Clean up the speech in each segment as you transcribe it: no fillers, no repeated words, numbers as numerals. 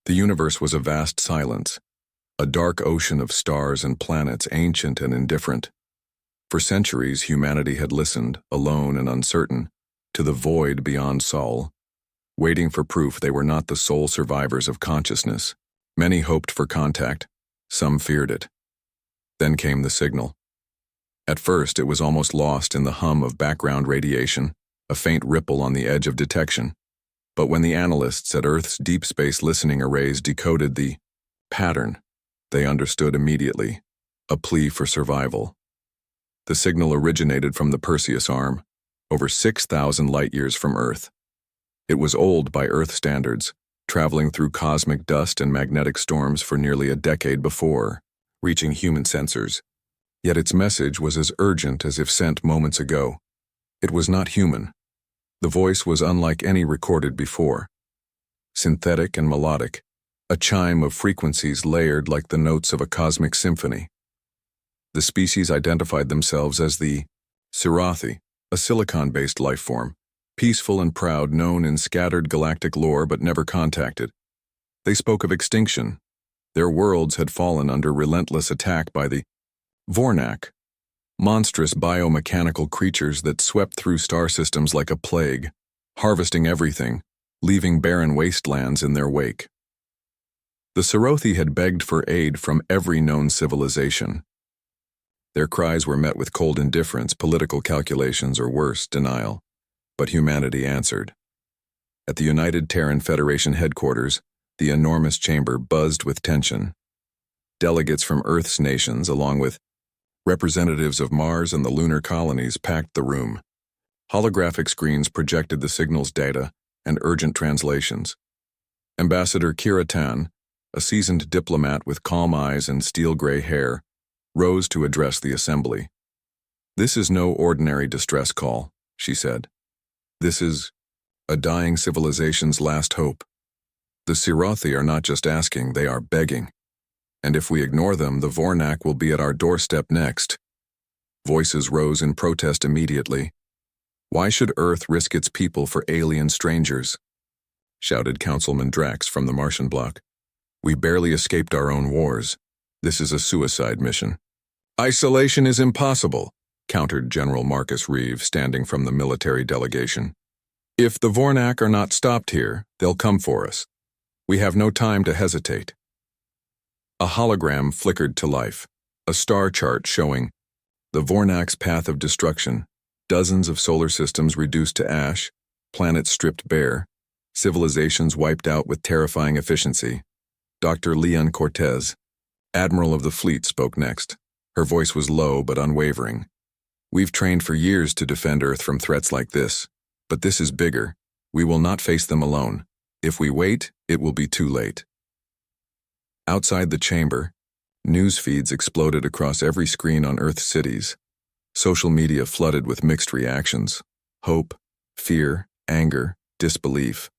The universe was a vast silence, a dark ocean of stars and planets, ancient and indifferent. For centuries, humanity had listened, alone and uncertain, to the void beyond Sol, waiting for proof they were not the sole survivors of consciousness. Many hoped for contact, some feared it. Then came the signal. At first, it was almost lost in the hum of background radiation, a faint ripple on the edge of detection. But when the analysts at Earth's deep space listening arrays decoded the pattern, they understood immediately, a plea for survival. The signal originated from the Perseus arm, over 6,000 light-years from Earth. It was old by Earth standards, traveling through cosmic dust and magnetic storms for nearly a decade before reaching human sensors. Yet its message was as urgent as if sent moments ago. It was not human. The voice was unlike any recorded before. Synthetic and melodic, a chime of frequencies layered like the notes of a cosmic symphony. The species identified themselves as the Sirathi, a silicon-based life form, peaceful and proud, known in scattered galactic lore but never contacted. They spoke of extinction. Their worlds had fallen under relentless attack by the Vornak, monstrous biomechanical creatures that swept through star systems like a plague, harvesting everything, leaving barren wastelands in their wake. The Sirathi had begged for aid from every known civilization. Their cries were met with cold indifference, political calculations, or worse, denial. But humanity answered. At the United Terran Federation headquarters, the enormous chamber buzzed with tension. Delegates from Earth's nations, along with representatives of Mars and the lunar colonies, packed the room. Holographic screens projected the signal's data and urgent translations. Ambassador Kira Tan, a seasoned diplomat with calm eyes and steel-gray hair, rose to address the assembly. "This is no ordinary distress call," she said. "This is a dying civilization's last hope. The Sirathi are not just asking, they are begging. And if we ignore them, the Vornak will be at our doorstep next." Voices rose in protest immediately. "Why should Earth risk its people for alien strangers?" shouted Councilman Drax from the Martian bloc. "We barely escaped our own wars. This is a suicide mission." "Isolation is impossible," countered General Marcus Reeve, standing from the military delegation. "If the Vornak are not stopped here, they'll come for us. We have no time to hesitate." A hologram flickered to life, a star chart showing the Vornak's path of destruction, dozens of solar systems reduced to ash, planets stripped bare, civilizations wiped out with terrifying efficiency. Dr. Leon Cortez, Admiral of the Fleet, spoke next. Her voice was low but unwavering. "We've trained for years to defend Earth from threats like this, but this is bigger. We will not face them alone. If we wait, it will be too late." Outside the chamber, news feeds exploded across every screen on Earth's cities. Social media flooded with mixed reactions: hope, fear, anger, disbelief.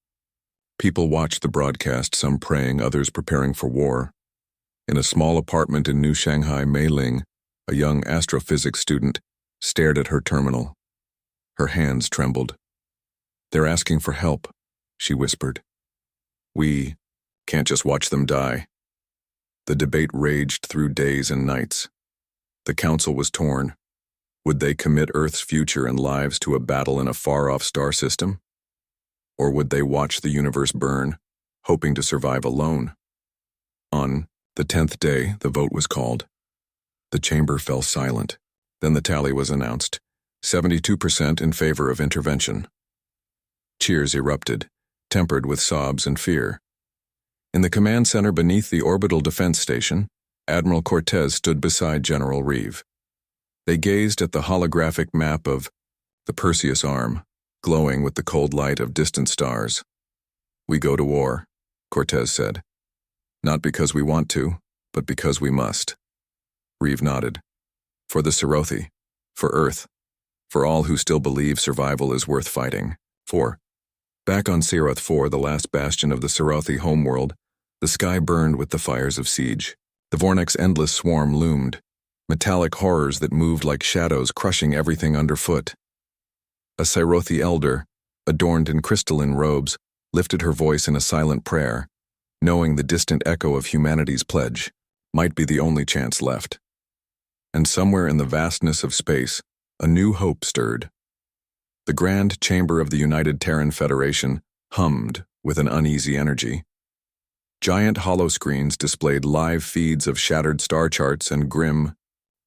People watched the broadcast, some praying, others preparing for war. In a small apartment in New Shanghai, Mei Ling, a young astrophysics student, stared at her terminal. Her hands trembled. "They're asking for help," she whispered. "We can't just watch them die." The debate raged through days and nights. The council was torn. Would they commit Earth's future and lives to a battle in a far-off star system? Or would they watch the universe burn, hoping to survive alone? On the 10th day, the vote was called. The chamber fell silent. Then the tally was announced: 72% in favor of intervention. Cheers erupted, tempered with sobs and fear. In the command center beneath the orbital defense station, Admiral Cortez stood beside General Reeve. They gazed at the holographic map of the Perseus arm, glowing with the cold light of distant stars. "We go to war," Cortez said. "Not because we want to, but because we must." Reeve nodded. "For the Sirathi, for Earth, for all who still believe survival is worth fighting. Back on Sirath 4, the last bastion of the Sirathi homeworld, the sky burned with the fires of siege. The Vornak's endless swarm loomed, metallic horrors that moved like shadows, crushing everything underfoot. A Sirathi elder, adorned in crystalline robes, lifted her voice in a silent prayer. knowing the distant echo of humanity's pledge might be the only chance left. And somewhere in the vastness of space, a new hope stirred. The grand chamber of the United Terran Federation hummed with an uneasy energy. Giant holoscreens displayed live feeds of shattered star charts and grim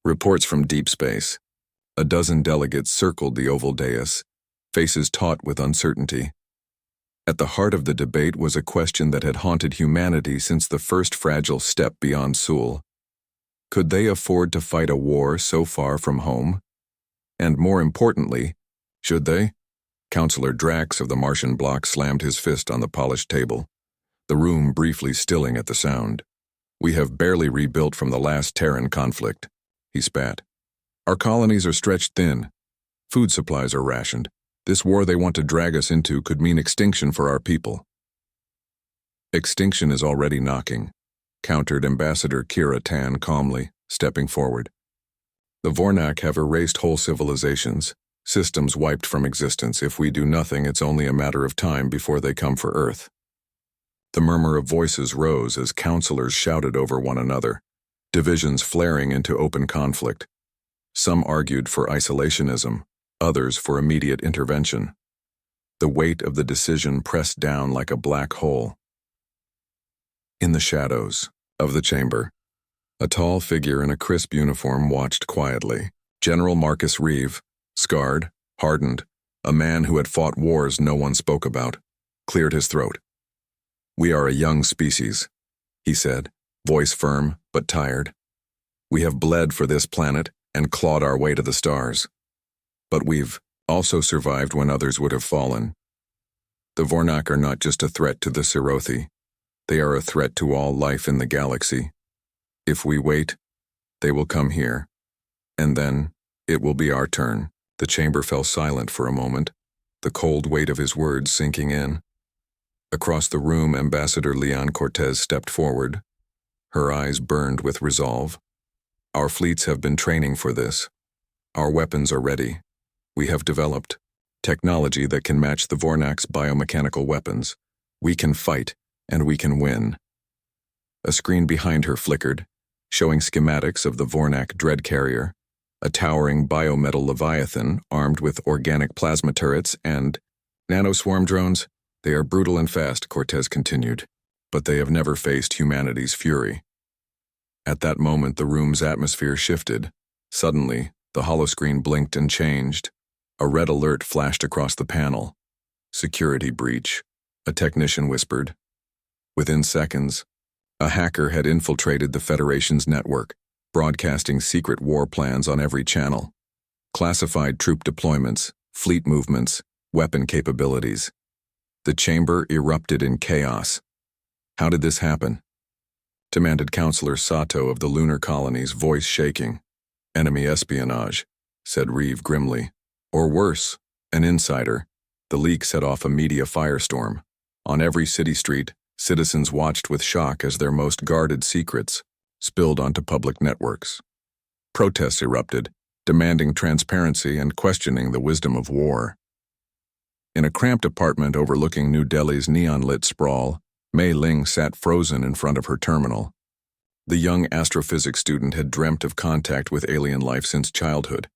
reports from deep space. A dozen delegates circled the oval dais, faces taut with uncertainty. At the heart of the debate was a question that had haunted humanity since the first fragile step beyond Sul. Could they afford to fight a war so far from home? And more importantly, should they? Counselor Drax of the Martian bloc slammed his fist on the polished table, the room briefly stilling at the sound. "We have barely rebuilt from the last Terran conflict," he spat. "Our colonies are stretched thin. Food supplies are rationed. This war they want to drag us into could mean extinction for our people." "Extinction is already knocking," countered Ambassador Kira Tan calmly, stepping forward. "The Vornak have erased whole civilizations, systems wiped from existence. If we do nothing, it's only a matter of time before they come for Earth." The murmur of voices rose as counselors shouted over one another, divisions flaring into open conflict. Some argued for isolationism, others for immediate intervention. The weight of the decision pressed down like a black hole. In the shadows of the chamber, a tall figure in a crisp uniform watched quietly. General Marcus Reeve, scarred, hardened, a man who had fought wars no one spoke about, cleared his throat. "We are a young species," he said, voice firm but tired. "We have bled for this planet and clawed our way to the stars. But we've also survived when others would have fallen. The Vornak are not just a threat to the Serothi. They are a threat to all life in the galaxy. If we wait, they will come here. And then, it will be our turn." The chamber fell silent for a moment, the cold weight of his words sinking in. Across the room, Ambassador Leon Cortez stepped forward. Her eyes burned with resolve. "Our fleets have been training for this. Our weapons are ready. We have developed technology that can match the Vornak's biomechanical weapons. We can fight, and we can win." A screen behind her flickered, showing schematics of the Vornak dread carrier, a towering biometal leviathan armed with organic plasma turrets and nanoswarm drones. "They are brutal and fast," Cortez continued, "but they have never faced humanity's fury." At that moment, the room's atmosphere shifted. Suddenly, the holoscreen blinked and changed. A red alert flashed across the panel. "Security breach," a technician whispered. Within seconds, a hacker had infiltrated the Federation's network, broadcasting secret war plans on every channel. Classified troop deployments, fleet movements, weapon capabilities. The chamber erupted in chaos. "How did this happen?" demanded Counselor Sato of the lunar colonies, voice shaking. "Enemy espionage," said Reeve grimly. "Or worse, an insider." The leak set off a media firestorm. On every city street, citizens watched with shock as their most guarded secrets spilled onto public networks. Protests erupted, demanding transparency and questioning the wisdom of war. In a cramped apartment overlooking New Delhi's neon-lit sprawl, Mei Ling sat frozen in front of her terminal. The young astrophysics student had dreamt of contact with alien life since childhood,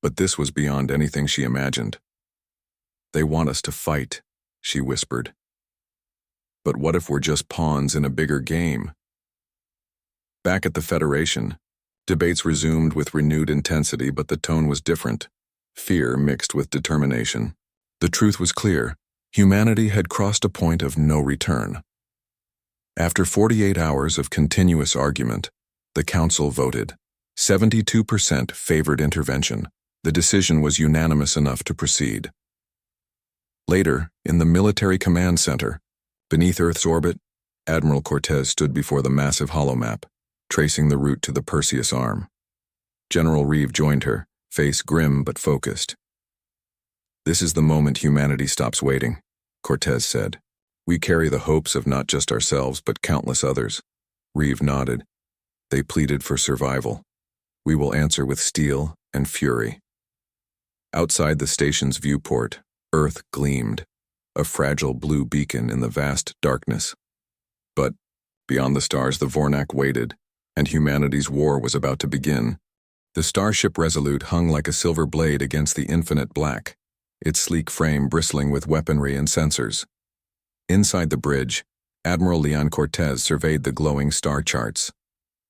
but this was beyond anything she imagined. "They want us to fight," she whispered. "But what if we're just pawns in a bigger game?" Back at the Federation, debates resumed with renewed intensity, but the tone was different. Fear mixed with determination. The truth was clear. Humanity had crossed a point of no return. After 48 hours of continuous argument, the Council voted. 72% favored intervention. The decision was unanimous enough to proceed. Later, in the Military Command Center, beneath Earth's orbit, Admiral Cortez stood before the massive holomap, tracing the route to the Perseus arm. General Reeve joined her, face grim but focused. "This is the moment humanity stops waiting," Cortez said. "We carry the hopes of not just ourselves but countless others." Reeve nodded. "They pleaded for survival. We will answer with steel and fury." Outside the station's viewport, Earth gleamed, a fragile blue beacon in the vast darkness. But, beyond the stars, the Vornak waited, and humanity's war was about to begin. The starship Resolute hung like a silver blade against the infinite black, its sleek frame bristling with weaponry and sensors. Inside the bridge, Admiral Leon Cortez surveyed the glowing star charts.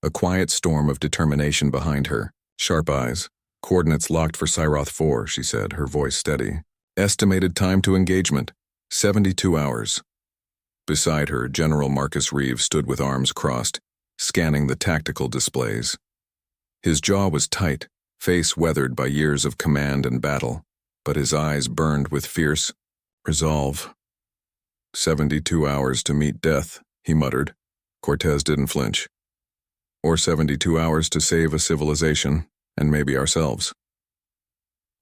A quiet storm of determination behind her, sharp eyes. "Coordinates locked for Cyroth 4, she said, her voice steady. "Estimated time to engagement, 72 hours. Beside her, General Marcus Reeves stood with arms crossed, scanning the tactical displays. His jaw was tight, face weathered by years of command and battle, but his eyes burned with fierce resolve. 72 hours to meet death, he muttered. Cortez didn't flinch. Or 72 hours to save a civilization, and maybe ourselves.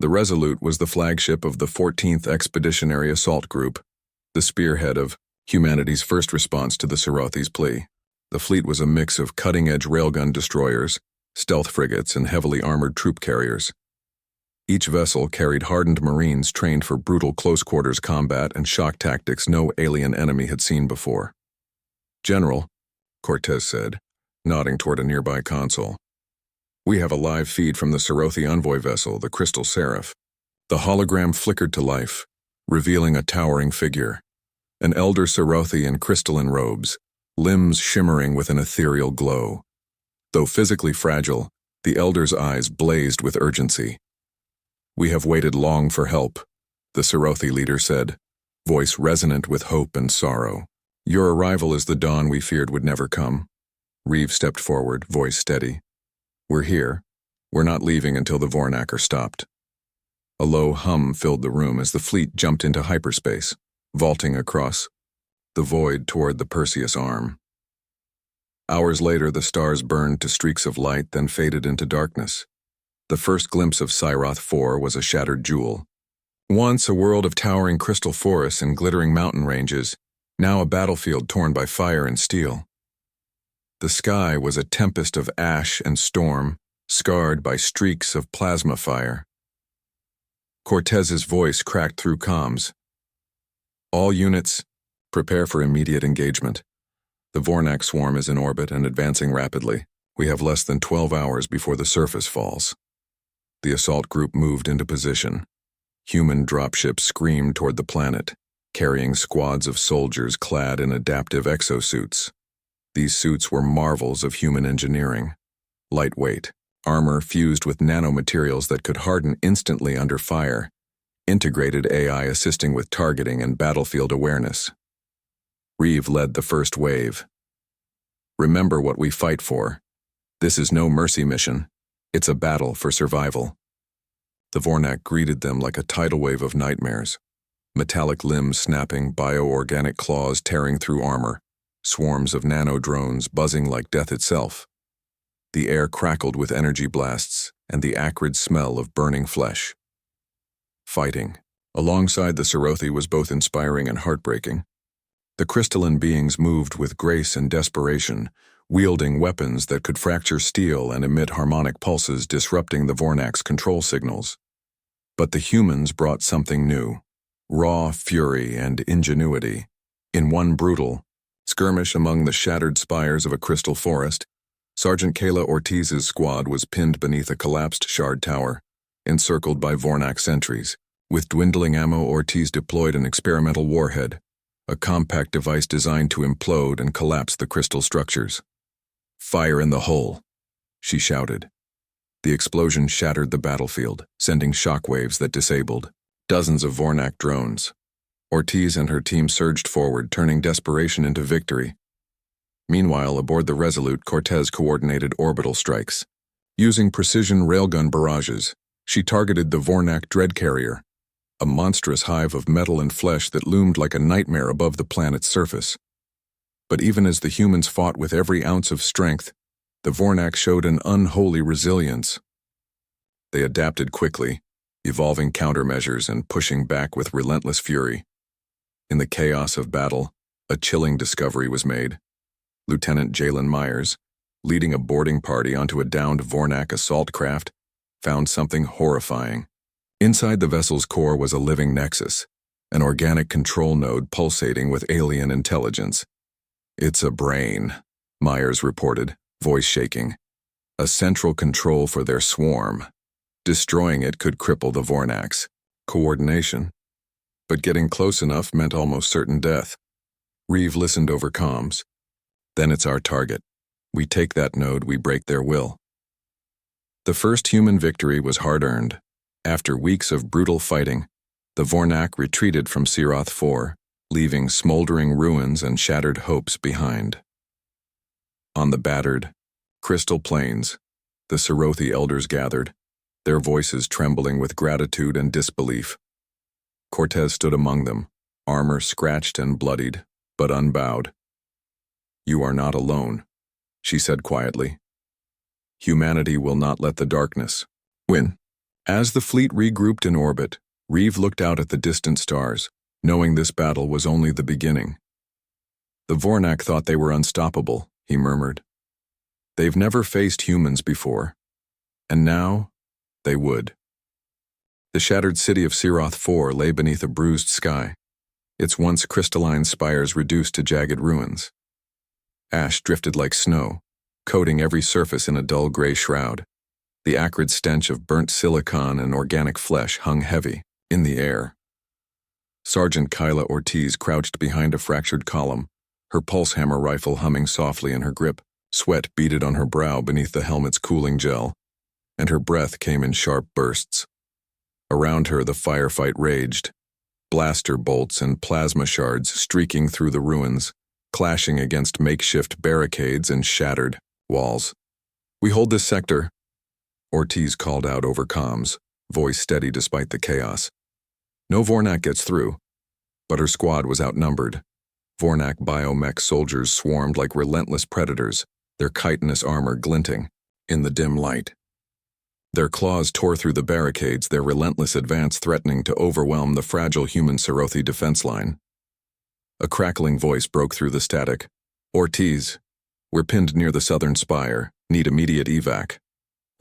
The Resolute was the flagship of the 14th Expeditionary Assault Group, the spearhead of humanity's first response to the Sarothi's plea. The fleet was a mix of cutting-edge railgun destroyers, stealth frigates, and heavily armored troop carriers. Each vessel carried hardened Marines trained for brutal close-quarters combat and shock tactics no alien enemy had seen before. "General," Cortez said, nodding toward a nearby console, "we have a live feed from the Sarothi envoy vessel, the Crystal Seraph." The hologram flickered to life, revealing a towering figure, an elder Sarothi in crystalline robes, limbs shimmering with an ethereal glow. Though physically fragile, the elder's eyes blazed with urgency. "We have waited long for help," the Sarothi leader said, voice resonant with hope and sorrow. "Your arrival is the dawn we feared would never come." Reeve stepped forward, voice steady. "We're here. We're not leaving until the Vornak are stopped." A low hum filled the room as the fleet jumped into hyperspace, vaulting across the void toward the Perseus arm. Hours later, the stars burned to streaks of light, then faded into darkness. The first glimpse of Cyroth 4 was a shattered jewel. Once a world of towering crystal forests and glittering mountain ranges, now a battlefield torn by fire and steel. The sky was a tempest of ash and storm, scarred by streaks of plasma fire. Cortez's voice cracked through comms. "All units, prepare for immediate engagement. The Vornak swarm is in orbit and advancing rapidly. We have less than 12 hours before the surface falls." The assault group moved into position. Human dropships screamed toward the planet, carrying squads of soldiers clad in adaptive exosuits. These suits were marvels of human engineering. Lightweight, armor fused with nanomaterials that could harden instantly under fire, integrated AI assisting with targeting and battlefield awareness. Reeve led the first wave. "Remember what we fight for. This is no mercy mission. It's a battle for survival." The Vornak greeted them like a tidal wave of nightmares. Metallic limbs snapping, bioorganic claws tearing through armor, swarms of nano-drones buzzing like death itself. The air crackled with energy blasts and the acrid smell of burning flesh. Fighting, alongside the Sarothi, was both inspiring and heartbreaking. The crystalline beings moved with grace and desperation, wielding weapons that could fracture steel and emit harmonic pulses disrupting the Vornak's control signals. But the humans brought something new, raw fury and ingenuity. In one brutal skirmish among the shattered spires of a crystal forest, Sergeant Kayla Ortiz's squad was pinned beneath a collapsed shard tower, encircled by Vornak sentries. With dwindling ammo, Ortiz deployed an experimental warhead, a compact device designed to implode and collapse the crystal structures. "Fire in the hole," she shouted. The explosion shattered the battlefield, sending shockwaves that disabled dozens of Vornak drones. Ortiz and her team surged forward, turning desperation into victory. Meanwhile, aboard the Resolute, Cortez coordinated orbital strikes. Using precision railgun barrages, she targeted the Vornak dread carrier, a monstrous hive of metal and flesh that loomed like a nightmare above the planet's surface. But even as the humans fought with every ounce of strength, the Vornak showed an unholy resilience. They adapted quickly, evolving countermeasures and pushing back with relentless fury. In the chaos of battle, a chilling discovery was made. Lieutenant Jalen Myers, leading a boarding party onto a downed Vornak assault craft, found something horrifying. Inside the vessel's core was a living nexus, an organic control node pulsating with alien intelligence. It's a brain, Myers reported, voice shaking. A central control for their swarm. Destroying it could cripple the Vornax. Coordination. But getting close enough meant almost certain death. Reeve listened over comms. Then it's our target. We take that node, we break their will. The first human victory was hard-earned. After weeks of brutal fighting, the Vornak retreated from Siroth 4, leaving smoldering ruins and shattered hopes behind. On the battered, crystal plains, the Sirothi elders gathered, their voices trembling with gratitude and disbelief. Cortez stood among them, armor scratched and bloodied, but unbowed. "You are not alone," she said quietly. "Humanity will not let the darkness win." As the fleet regrouped in orbit, Reeve looked out at the distant stars, knowing this battle was only the beginning. "The Vornak thought they were unstoppable," he murmured. "They've never faced humans before, and now they would." The shattered city of Siroth 4 lay beneath a bruised sky, its once crystalline spires reduced to jagged ruins. Ash drifted like snow, coating every surface in a dull gray shroud. The acrid stench of burnt silicon and organic flesh hung heavy in the air. Sergeant Kyla Ortiz crouched behind a fractured column, her pulse hammer rifle humming softly in her grip. Sweat beaded on her brow beneath the helmet's cooling gel, and her breath came in sharp bursts. Around her, the firefight raged, blaster bolts and plasma shards streaking through the ruins, clashing against makeshift barricades and shattered walls. "We hold this sector," Ortiz called out over comms, voice steady despite the chaos. "No Vornak gets through." But her squad was outnumbered. Vornak biomech soldiers swarmed like relentless predators, their chitinous armor glinting in the dim light. Their claws tore through the barricades, their relentless advance threatening to overwhelm the fragile human Sirothi defense line. A crackling voice broke through the static. "Ortiz, we're pinned near the southern spire, need immediate evac."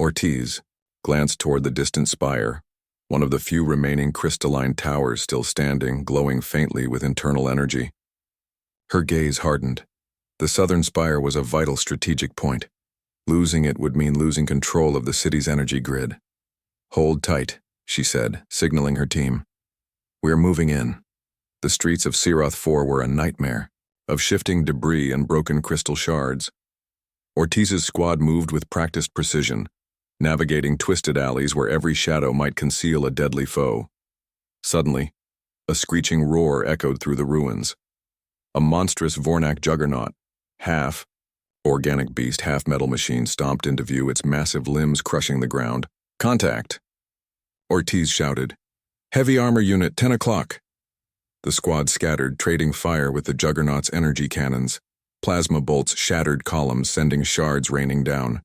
Ortiz glanced toward the distant spire, one of the few remaining crystalline towers still standing, glowing faintly with internal energy. Her gaze hardened. The southern spire was a vital strategic point. Losing it would mean losing control of the city's energy grid. "Hold tight," she said, signaling her team. "We're moving in." The streets of Siroth 4 were a nightmare, of shifting debris and broken crystal shards. Ortiz's squad moved with practiced precision, navigating twisted alleys where every shadow might conceal a deadly foe. Suddenly, a screeching roar echoed through the ruins. A monstrous Vornak juggernaut, half organic beast, half metal machine, stomped into view, its massive limbs crushing the ground. "Contact!" Ortiz shouted. "Heavy armor unit, 10 o'clock." The squad scattered, trading fire with the juggernaut's energy cannons. Plasma bolts shattered columns, sending shards raining down.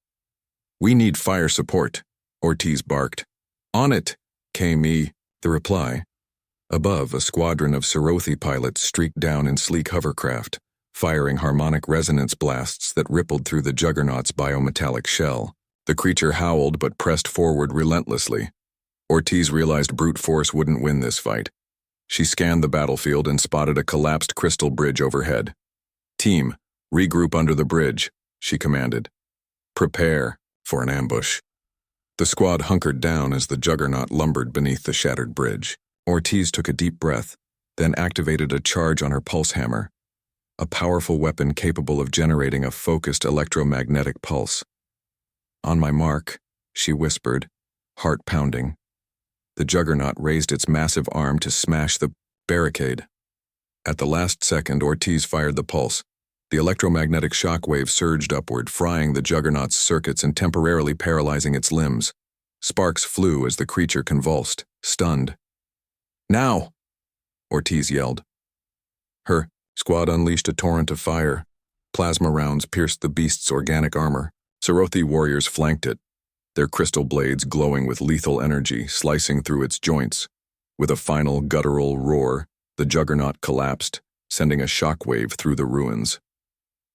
"We need fire support," Ortiz barked. "On it," came the reply. Above, a squadron of Sirothi pilots streaked down in sleek hovercraft, firing harmonic resonance blasts that rippled through the juggernaut's biometallic shell. The creature howled but pressed forward relentlessly. Ortiz realized brute force wouldn't win this fight. She scanned the battlefield and spotted a collapsed crystal bridge overhead. "Team, regroup under the bridge," she commanded. "Prepare for an ambush." The squad hunkered down as the juggernaut lumbered beneath the shattered bridge. Ortiz took a deep breath, then activated a charge on her pulse hammer, a powerful weapon capable of generating a focused electromagnetic pulse. "On my mark," she whispered, heart pounding. The juggernaut raised its massive arm to smash the barricade. At the last second, Ortiz fired the pulse. The electromagnetic shockwave surged upward, frying the juggernaut's circuits and temporarily paralyzing its limbs. Sparks flew as the creature convulsed, stunned. "Now!" Ortiz yelled. Her squad unleashed a torrent of fire. Plasma rounds pierced the beast's organic armor. Sirothi warriors flanked it, their crystal blades glowing with lethal energy, slicing through its joints. With a final guttural roar, the juggernaut collapsed, sending a shockwave through the ruins.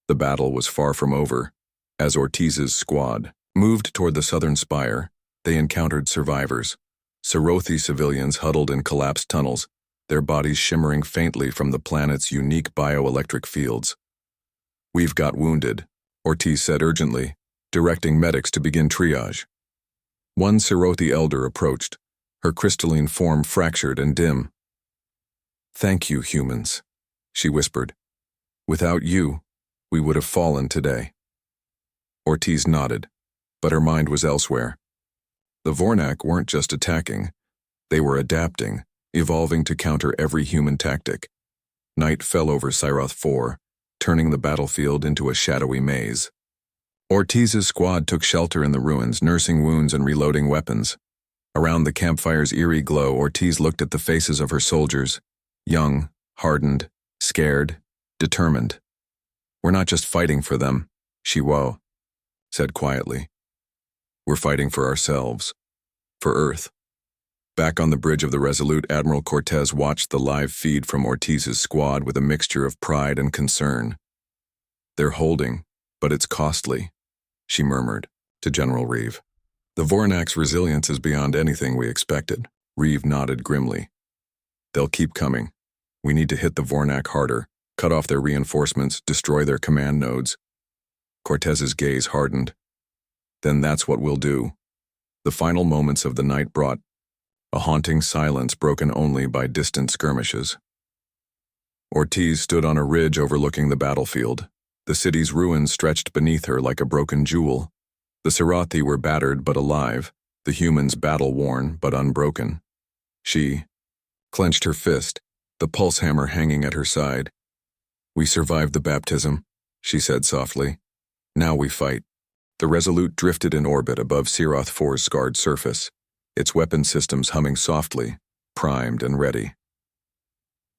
The battle was far from over. As Ortiz's squad moved toward the southern spire, they encountered survivors. Sirothi civilians huddled in collapsed tunnels, their bodies shimmering faintly from the planet's unique bioelectric fields. "We've got wounded," Ortiz said urgently, directing medics to begin triage. One Sirothi elder approached, her crystalline form fractured and dim. "Thank you, humans," she whispered. "Without you, we would have fallen today." Ortiz nodded, but her mind was elsewhere. The Vornak weren't just attacking. They were adapting, evolving to counter every human tactic. Night fell over Siroth 4, turning the battlefield into a shadowy maze. Ortiz's squad took shelter in the ruins, nursing wounds and reloading weapons. Around the campfire's eerie glow, Ortiz looked at the faces of her soldiers, young, hardened, scared, determined. "We're not just fighting for them," she said quietly. "We're fighting for ourselves, for Earth." Back on the bridge of the Resolute, Admiral Cortez watched the live feed from Ortiz's squad with a mixture of pride and concern. "They're holding, but it's costly," she murmured to General Reeve. "The Vornak's resilience is beyond anything we expected." Reeve nodded grimly. "They'll keep coming. We need to hit the Vornak harder, cut off their reinforcements, destroy their command nodes." Cortez's gaze hardened. "Then that's what we'll do." The final moments of the night brought a haunting silence broken only by distant skirmishes. Ortiz stood on a ridge overlooking the battlefield. The city's ruins stretched beneath her like a broken jewel. The Sirothi were battered but alive, the humans battle-worn but unbroken. She clenched her fist, the pulse hammer hanging at her side. "We survived the baptism," she said softly. "Now we fight." The Resolute drifted in orbit above Siroth 4's scarred surface, its weapon systems humming softly, primed and ready.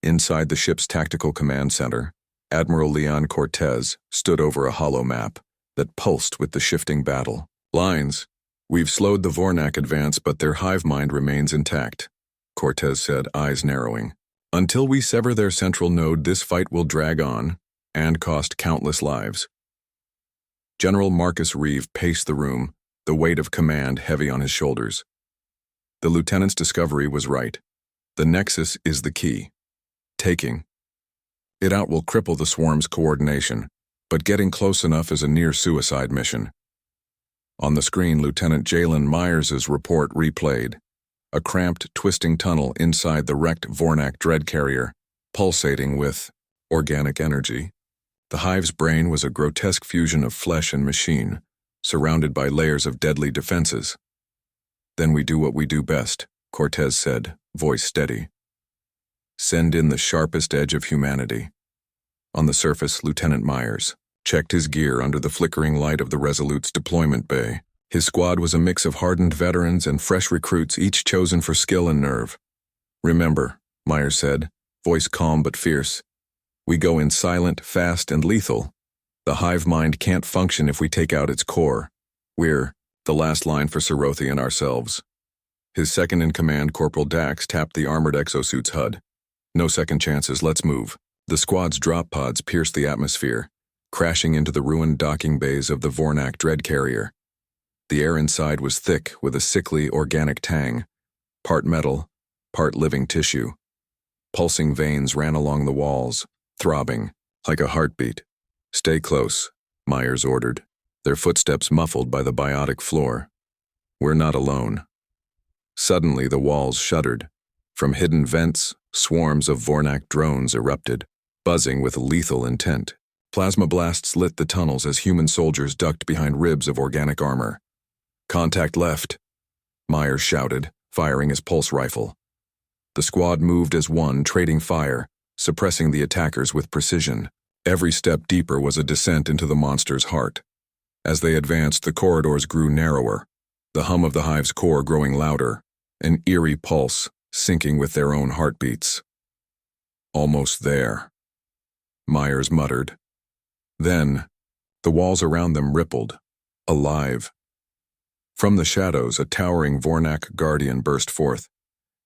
Inside the ship's tactical command center, Admiral Leon Cortez stood over a hollow map that pulsed with the shifting battle. "Lines. We've slowed the Vornak advance, but their hive mind remains intact," Cortez said, eyes narrowing. "Until we sever their central node, this fight will drag on and cost countless lives." General Marcus Reeve paced the room, the weight of command heavy on his shoulders. The lieutenant's discovery was right. The Nexus is the key. Taking it out will cripple the swarm's coordination, but getting close enough is a near-suicide mission. On the screen, Lieutenant Jalen Myers' report replayed. A cramped, twisting tunnel inside the wrecked Vornak dread carrier, pulsating with organic energy. The hive's brain was a grotesque fusion of flesh and machine, surrounded by layers of deadly defenses. "Then we do what we do best," Cortez said, voice steady. "Send in the sharpest edge of humanity." On the surface, Lieutenant Myers checked his gear under the flickering light of the Resolute's deployment bay. His squad was a mix of hardened veterans and fresh recruits, each chosen for skill and nerve. "Remember," Myers said, voice calm but fierce, "we go in silent, fast, and lethal. The hive mind can't function if we take out its core. We're the last line for Sirothi and ourselves." His second-in-command, Corporal Dax, tapped the armored exosuit's HUD. "No second chances, let's move." The squad's drop pods pierced the atmosphere, crashing into the ruined docking bays of the Vornak dread carrier. The air inside was thick with a sickly, organic tang, part metal, part living tissue. Pulsing veins ran along the walls, throbbing like a heartbeat. "Stay close," Myers ordered, their footsteps muffled by the biotic floor. "We're not alone." Suddenly, the walls shuddered. From hidden vents, swarms of Vornak drones erupted, buzzing with lethal intent. Plasma blasts lit the tunnels as human soldiers ducked behind ribs of organic armor. "Contact left," Myers shouted, firing his pulse rifle. The squad moved as one, trading fire, suppressing the attackers with precision. Every step deeper was a descent into the monster's heart. As they advanced, the corridors grew narrower, the hum of the hive's core growing louder, an eerie pulse syncing with their own heartbeats. "Almost there," Myers muttered. Then, the walls around them rippled, alive. From the shadows, a towering Vornak guardian burst forth.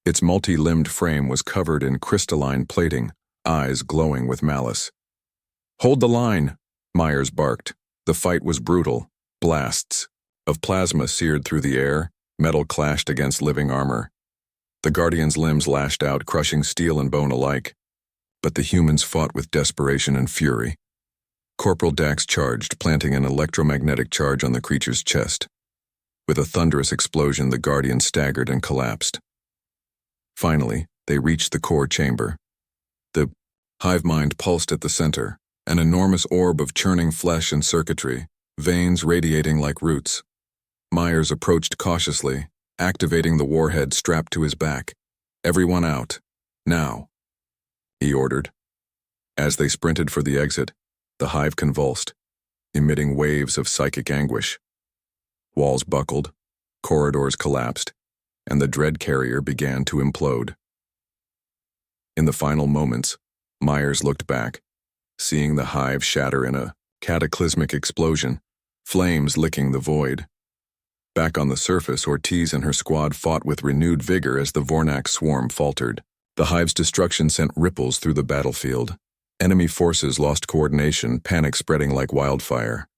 Its multi-limbed frame was covered in crystalline plating, eyes glowing with malice. "Hold the line," Myers barked. The fight was brutal. Blasts of plasma seared through the air, metal clashed against living armor. The Guardian's limbs lashed out, crushing steel and bone alike. But the humans fought with desperation and fury. Corporal Dax charged, planting an electromagnetic charge on the creature's chest. With a thunderous explosion, the Guardian staggered and collapsed. Finally, they reached the core chamber. The hive mind pulsed at the center, an enormous orb of churning flesh and circuitry, veins radiating like roots. Myers approached cautiously, activating the warhead strapped to his back. "Everyone out. Now," he ordered. As they sprinted for the exit, the hive convulsed, emitting waves of psychic anguish. Walls buckled, corridors collapsed, and the dread carrier began to implode. In the final moments, Myers looked back, seeing the hive shatter in a cataclysmic explosion, flames licking the void. Back on the surface, Ortiz and her squad fought with renewed vigor as the Vornak swarm faltered. The hive's destruction sent ripples through the battlefield. Enemy forces lost coordination, panic spreading like wildfire.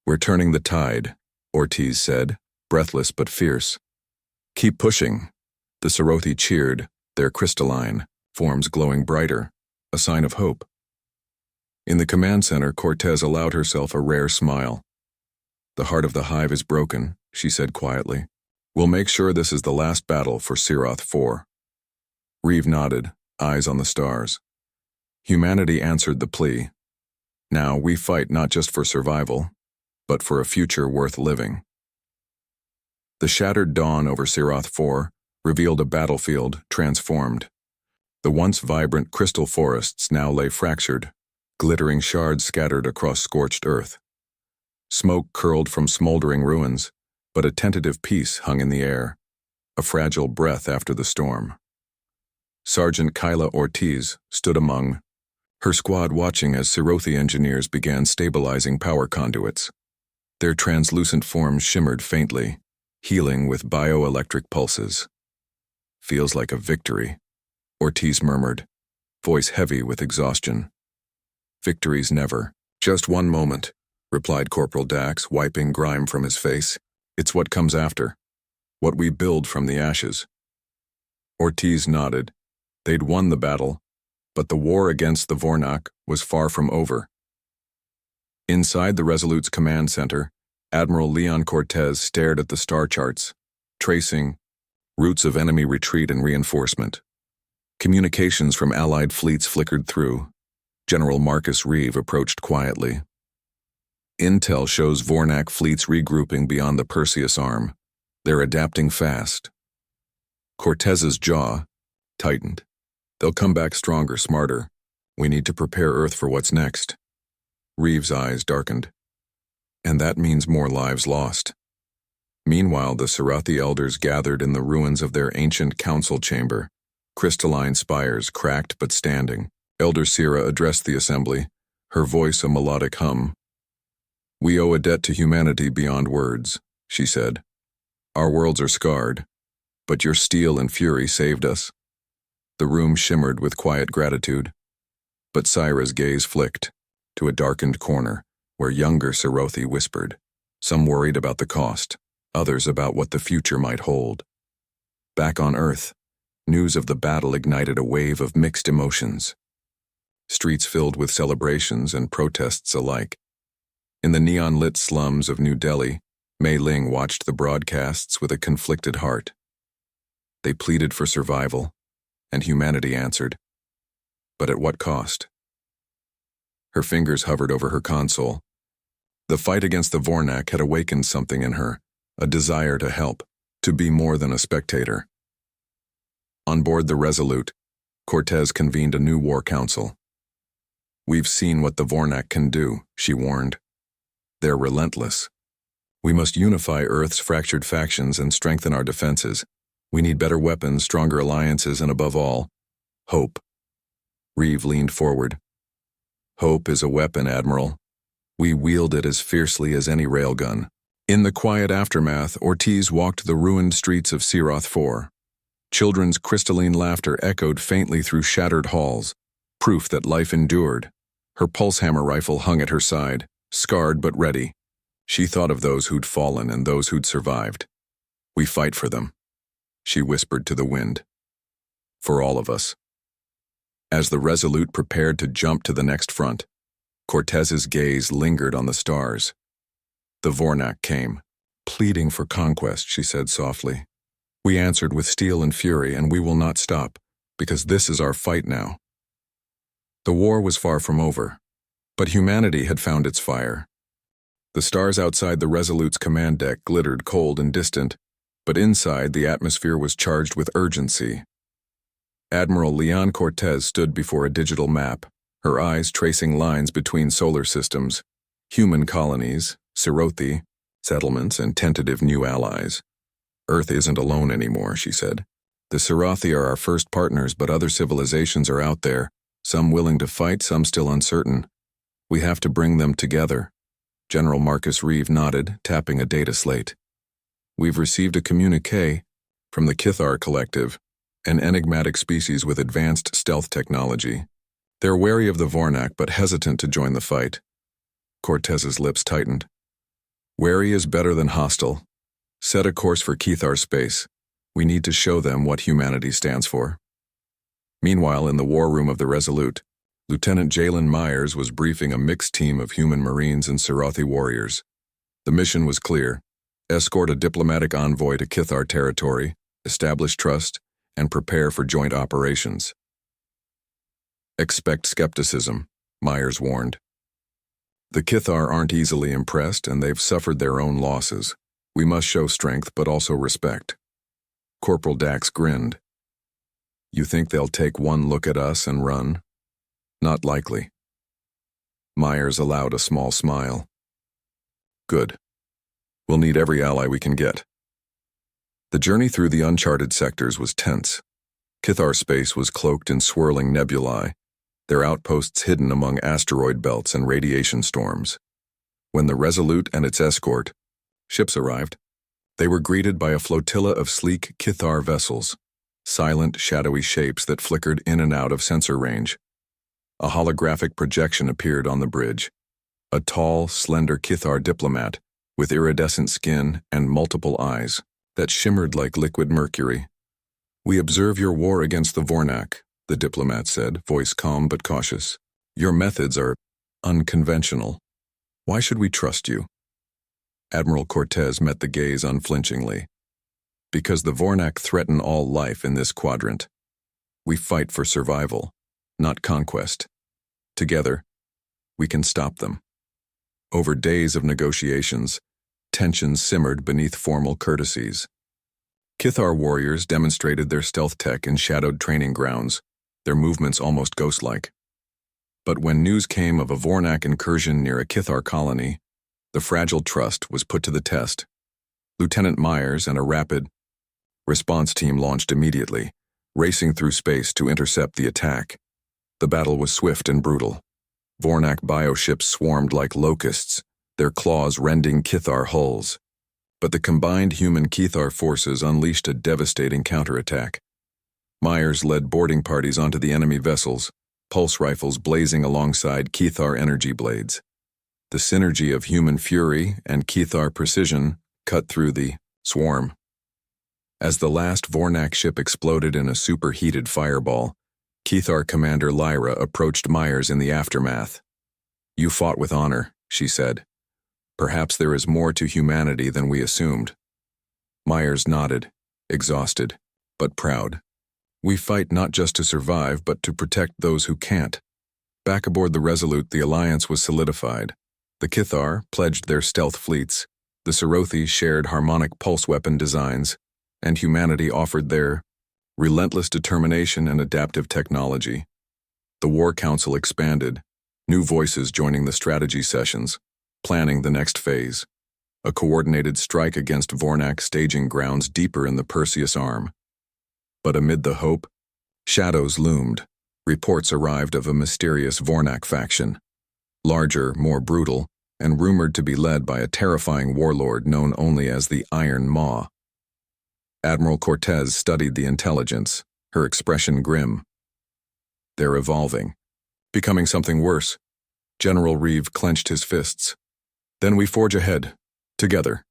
"We're turning the tide," Ortiz said, breathless but fierce. "Keep pushing." The Serothi cheered, their crystalline forms glowing brighter, a sign of hope. In the command center, Cortez allowed herself a rare smile. "The heart of the hive is broken," she said quietly. "We'll make sure this is the last battle for Siroth 4. Reeve nodded, eyes on the stars. Humanity answered the plea. Now we fight not just for survival, but for a future worth living. The shattered dawn over Siroth 4 revealed a battlefield transformed. The once vibrant crystal forests now lay fractured, glittering shards scattered across scorched earth. Smoke curled from smoldering ruins, but a tentative peace hung in the air, a fragile breath after the storm. Sergeant Kyla Ortiz stood among her squad, watching as Serothi engineers began stabilizing power conduits. Their translucent forms shimmered faintly, healing with bioelectric pulses. "Feels like a victory," Ortiz murmured, voice heavy with exhaustion. "Victories never. Just one moment," replied Corporal Dax, wiping grime from his face. "It's what comes after. What we build from the ashes." Ortiz nodded. They'd won the battle, but the war against the Vornak was far from over. Inside the Resolute's command center, Admiral Leon Cortez stared at the star charts, tracing routes of enemy retreat and reinforcement. Communications from Allied fleets flickered through. General Marcus Reeve approached quietly. "Intel shows Vornak fleets regrouping beyond the Perseus Arm. They're adapting fast." Cortez's jaw tightened. "They'll come back stronger, smarter. We need to prepare Earth for what's next." Reeve's eyes darkened. "And that means more lives lost." Meanwhile, the Serothi elders gathered in the ruins of their ancient council chamber, crystalline spires cracked but standing. Elder Sira addressed the assembly, her voice a melodic hum. "We owe a debt to humanity beyond words," she said. "Our worlds are scarred, but your steel and fury saved us." The room shimmered with quiet gratitude, but Syra's gaze flicked to a darkened corner where younger Serothi whispered, some worried about the cost, others about what the future might hold. Back on Earth, news of the battle ignited a wave of mixed emotions. Streets filled with celebrations and protests alike. In the neon-lit slums of New Delhi, Mei Ling watched the broadcasts with a conflicted heart. They pleaded for survival, and humanity answered. But at what cost? Her fingers hovered over her console. The fight against the Vornak had awakened something in her, a desire to help, to be more than a spectator. On board the Resolute, Cortez convened a new war council. "We've seen what the Vornak can do," she warned. "They're relentless. We must unify Earth's fractured factions and strengthen our defenses. We need better weapons, stronger alliances, and above all, hope." Reeve leaned forward. "Hope is a weapon, Admiral. We wield it as fiercely as any railgun." In the quiet aftermath, Ortiz walked the ruined streets of Siroth 4. Children's crystalline laughter echoed faintly through shattered halls, proof that life endured. Her pulse-hammer rifle hung at her side, scarred but ready. She thought of those who'd fallen and those who'd survived. "We fight for them," she whispered to the wind. "For all of us." As the Resolute prepared to jump to the next front, Cortez's gaze lingered on the stars. The Vornak came. Pleading for conquest, she said softly. We answered with steel and fury, and we will not stop, because this is our fight now. The war was far from over, but humanity had found its fire. The stars outside the Resolute's command deck glittered cold and distant, but inside the atmosphere was charged with urgency. Admiral Leon Cortez stood before a digital map, her eyes tracing lines between solar systems, human colonies, Sirothi, settlements, and tentative new allies. Earth isn't alone anymore, she said. The Sirothi are our first partners, but other civilizations are out there, some willing to fight, some still uncertain. We have to bring them together. General Marcus Reeve nodded, tapping a data slate. We've received a communique from the Kithar Collective, an enigmatic species with advanced stealth technology. They're wary of the Vornak, but hesitant to join the fight. Cortez's lips tightened. Wary is better than hostile. Set a course for Kithar space. We need to show them what humanity stands for. Meanwhile, in the war room of the Resolute, Lieutenant Jalen Myers was briefing a mixed team of human Marines and Sirothi warriors. The mission was clear: escort a diplomatic envoy to Kithar territory, establish trust, and prepare for joint operations. Expect skepticism, Myers warned. The Kithar aren't easily impressed, and they've suffered their own losses. We must show strength, but also respect. Corporal Dax grinned. You think they'll take one look at us and run? Not likely. Myers allowed a small smile. Good. We'll need every ally we can get. The journey through the uncharted sectors was tense. Kithar space was cloaked in swirling nebulae, their outposts hidden among asteroid belts and radiation storms. When the Resolute and its escort, ships arrived, they were greeted by a flotilla of sleek Kithar vessels, silent, shadowy shapes that flickered in and out of sensor range. A holographic projection appeared on the bridge. A tall, slender Kithar diplomat with iridescent skin and multiple eyes that shimmered like liquid mercury. We observe your war against the Vornak, the diplomat said, voice calm but cautious. Your methods are unconventional. Why should we trust you? Admiral Cortez met the gaze unflinchingly. Because the Vornak threaten all life in this quadrant. We fight for survival, not conquest. Together, we can stop them. Over days of negotiations, tensions simmered beneath formal courtesies. Kithar warriors demonstrated their stealth tech in shadowed training grounds, their movements almost ghost-like. But when news came of a Vornak incursion near a Kithar colony, the fragile trust was put to the test. Lieutenant Myers and a rapid response team launched immediately, racing through space to intercept the attack. The battle was swift and brutal. Vornak bioships swarmed like locusts, their claws rending Kithar hulls. But the combined human Kithar forces unleashed a devastating counterattack. Myers led boarding parties onto the enemy vessels, pulse rifles blazing alongside Kithar energy blades. The synergy of human fury and Kithar precision cut through the swarm. As the last Vornak ship exploded in a superheated fireball, Kithar Commander Lyra approached Myers in the aftermath. You fought with honor, she said. Perhaps there is more to humanity than we assumed. Myers nodded, exhausted, but proud. We fight not just to survive, but to protect those who can't. Back aboard the Resolute, the alliance was solidified. The Kithar pledged their stealth fleets, the Sirothi shared harmonic pulse weapon designs, and humanity offered their relentless determination and adaptive technology. The War Council expanded, new voices joining the strategy sessions, planning the next phase, a coordinated strike against Vornak staging grounds deeper in the Perseus Arm. But amid the hope, shadows loomed. Reports arrived of a mysterious Vornak faction, larger, more brutal, and rumored to be led by a terrifying warlord known only as the Iron Maw. Admiral Cortez studied the intelligence, her expression grim. They're evolving, becoming something worse. General Reeve clenched his fists. Then we forge ahead, together.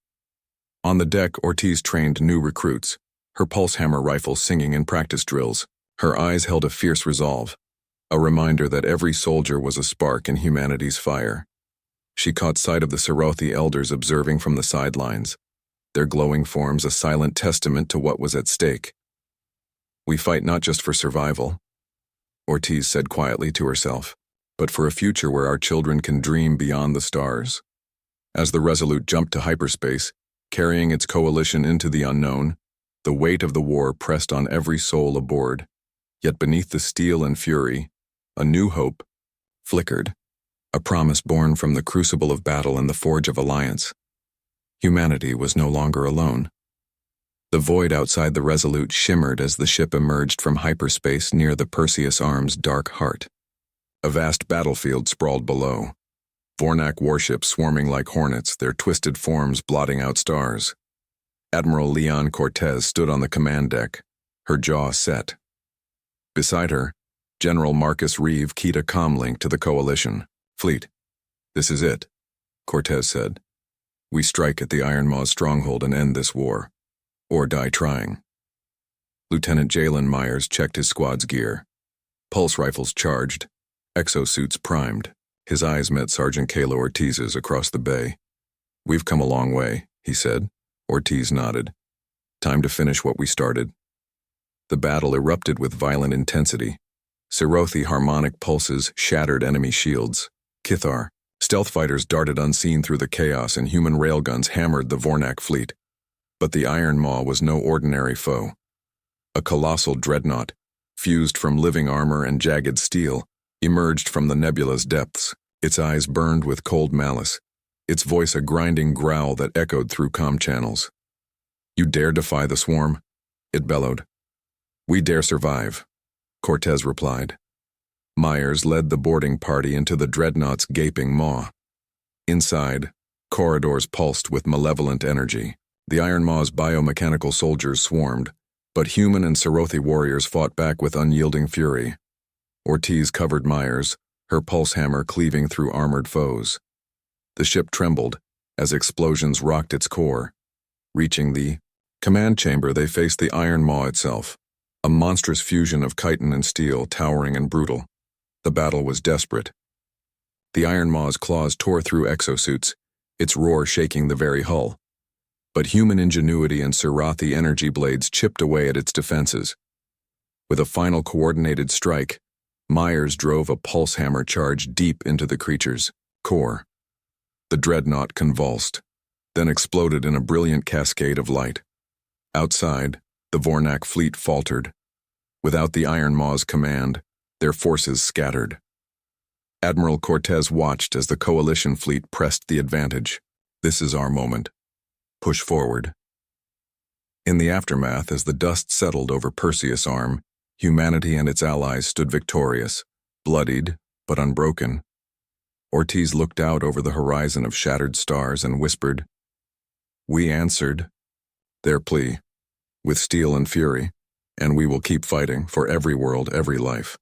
On the deck, Ortiz trained new recruits, her pulse hammer rifle singing in practice drills. Her eyes held a fierce resolve. a reminder that every soldier was a spark in humanity's fire. She caught sight of the Serothi elders observing from the sidelines, their glowing forms a silent testament to what was at stake. "We fight not just for survival," Ortiz said quietly to herself, "but for a future where our children can dream beyond the stars." As the Resolute jumped to hyperspace, carrying its coalition into the unknown, the weight of the war pressed on every soul aboard. Yet beneath the steel and fury, a new hope flickered, a promise born from the crucible of battle and the forge of alliance. Humanity was no longer alone. The void outside the Resolute shimmered as the ship emerged from hyperspace near the Perseus Arm's dark heart. A vast battlefield sprawled below, Vornak warships swarming like hornets, their twisted forms blotting out stars. Admiral Leon Cortez stood on the command deck, her jaw set. Beside her, General Marcus Reeve keyed a comlink to the coalition. "Fleet, this is it," Cortez said. "We strike at the Iron Maw's stronghold and end this war, or die trying." Lieutenant Jalen Myers checked his squad's gear. Pulse rifles charged, exosuits primed. His eyes met Sergeant Kayla Ortiz's across the bay. "We've come a long way," he said. Ortiz nodded. "Time to finish what we started." The battle erupted with violent intensity. Serothi harmonic pulses shattered enemy shields. Kithar, stealth fighters darted unseen through the chaos and human railguns hammered the Vornak fleet. But the Iron Maw was no ordinary foe. A colossal dreadnought, fused from living armor and jagged steel, emerged from the nebula's depths. Its eyes burned with cold malice, its voice a grinding growl that echoed through comm channels. "You dare defy the swarm?" it bellowed. "We dare survive," Cortez replied. Myers led the boarding party into the dreadnought's gaping maw. Inside, corridors pulsed with malevolent energy. The Iron Maw's biomechanical soldiers swarmed, but human and Serothi warriors fought back with unyielding fury. Ortiz covered Myers, her pulse hammer cleaving through armored foes. The ship trembled as explosions rocked its core. Reaching the command chamber, they faced the Iron Maw itself, a monstrous fusion of chitin and steel, towering and brutal. The battle was desperate. The Iron Maw's claws tore through exosuits, its roar shaking the very hull. But human ingenuity and Serothi energy blades chipped away at its defenses. With a final coordinated strike, Myers drove a pulse hammer charge deep into the creature's core. The dreadnought convulsed, then exploded in a brilliant cascade of light. Outside, the Vornak fleet faltered. Without the Iron Maw's command, their forces scattered. Admiral Cortez watched as the coalition fleet pressed the advantage. "This is our moment. Push forward." In the aftermath, as the dust settled over Perseus Arm, humanity and its allies stood victorious, bloodied but unbroken. Ortiz looked out over the horizon of shattered stars and whispered, "We answered their plea with steel and fury, and we will keep fighting for every world, every life."